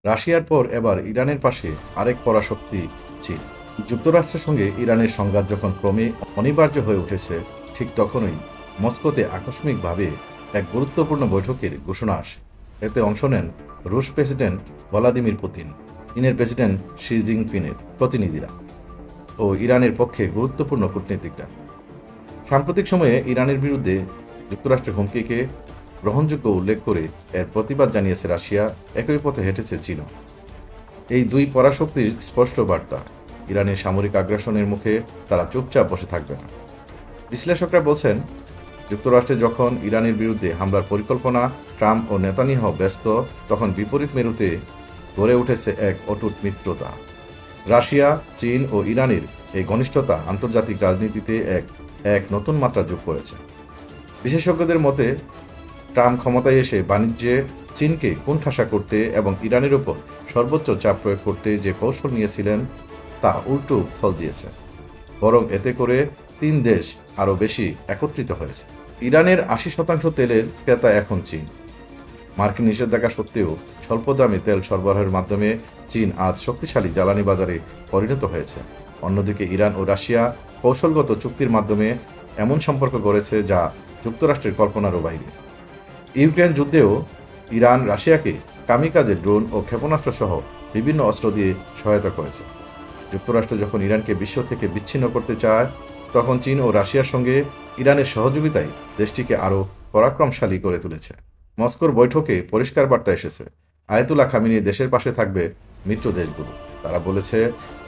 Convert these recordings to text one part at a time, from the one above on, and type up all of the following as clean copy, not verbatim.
রাশিয়ার পর এবার ইরানের পাশে আরেক পরাশক্তি চীন। যুক্তরাষ্ট্রের সঙ্গে ইরানের সংঘাত যখন ক্রমে অনিবার্য হয়ে উঠেছে, ঠিক তখনই মস্কোতে আকস্মিকভাবে এক গুরুত্বপূর্ণ বৈঠকের ঘোষণা আসে। এতে অংশ নেন রুশ প্রেসিডেন্ট ভ্লাদিমির পুতিন, চীনের প্রেসিডেন্ট শি জিনপিংয়ের প্রতিনিধিরা ও ইরানের পক্ষে গুরুত্বপূর্ণ কূটনীতিকরা। সাম্প্রতিক সময়ে ইরানের বিরুদ্ধে যুক্তরাষ্ট্রের হুমকিকে গ্রহণযোগ্য উল্লেখ করে এর প্রতিবাদ জানিয়েছে রাশিয়া, একই পথে হেঁটেছে চীনও। এই দুই পরাশক্তির স্পষ্ট বার্তা, ইরানের সামরিক আগ্রাসনের মুখে তারা চুপচাপ বসে থাকবে না। বিশ্লেষকরা বলছেন, যুক্তরাষ্ট্রে যখন ইরানের বিরুদ্ধে হামলার পরিকল্পনা, ট্রাম্প ও নেতানিয়াহু ব্যস্ত, তখন বিপরীত মেরুতে গড়ে উঠেছে এক অটুট মিত্রতা। রাশিয়া, চীন ও ইরানের এই ঘনিষ্ঠতা আন্তর্জাতিক রাজনীতিতে এক নতুন মাত্রা যোগ করেছে। বিশেষজ্ঞদের মতে, ট্রাম্প ক্ষমতায় এসে বাণিজ্যে চীনকে কোণঠাসা করতে এবং ইরানের ওপর সর্বোচ্চ চাপ প্রয়োগ করতে যে কৌশল নিয়েছিলেন, তা উল্টো ফল দিয়েছে। বরং এতে করে তিন দেশ আরও বেশি একত্রিত হয়েছে। ইরানের ৮০% তেলের ক্রেতা এখন চীন। মার্কিন নিষেধাজ্ঞা সত্ত্বেও স্বল্প দামে তেল সরবরাহের মাধ্যমে চীন আজ শক্তিশালী জ্বালানি বাজারে পরিণত হয়েছে। অন্যদিকে ইরান ও রাশিয়া কৌশলগত চুক্তির মাধ্যমে এমন সম্পর্ক গড়েছে যা যুক্তরাষ্ট্রের কল্পনারও বাইরে। ইউক্রেন যুদ্ধেও ইরান রাশিয়াকে কামিকাজে ড্রোন ও ক্ষেপণাস্ত্র সহ বিভিন্ন অস্ত্র দিয়ে সহায়তা করেছে। যুক্তরাষ্ট্র যখন ইরানকে বিশ্ব থেকে বিচ্ছিন্ন করতে চায়, তখন চীন ও রাশিয়ার সঙ্গে ইরানের সহযোগিতায় দেশটিকে আরও পরাক্রমশালী করে তুলেছে। মস্কোর বৈঠকে পরিষ্কার বার্তা এসেছে, আয়াতুল্লাহ খামেনি দেশের পাশে থাকবে মিত্র দেশগুলো। তারা বলেছে,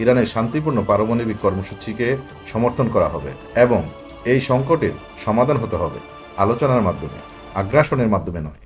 ইরানের শান্তিপূর্ণ পারমাণবিক কর্মসূচিকে সমর্থন করা হবে এবং এই সংকটের সমাধান হতে হবে আলোচনার মাধ্যমে, আগ্রাসনের মাধ্যমে নয়।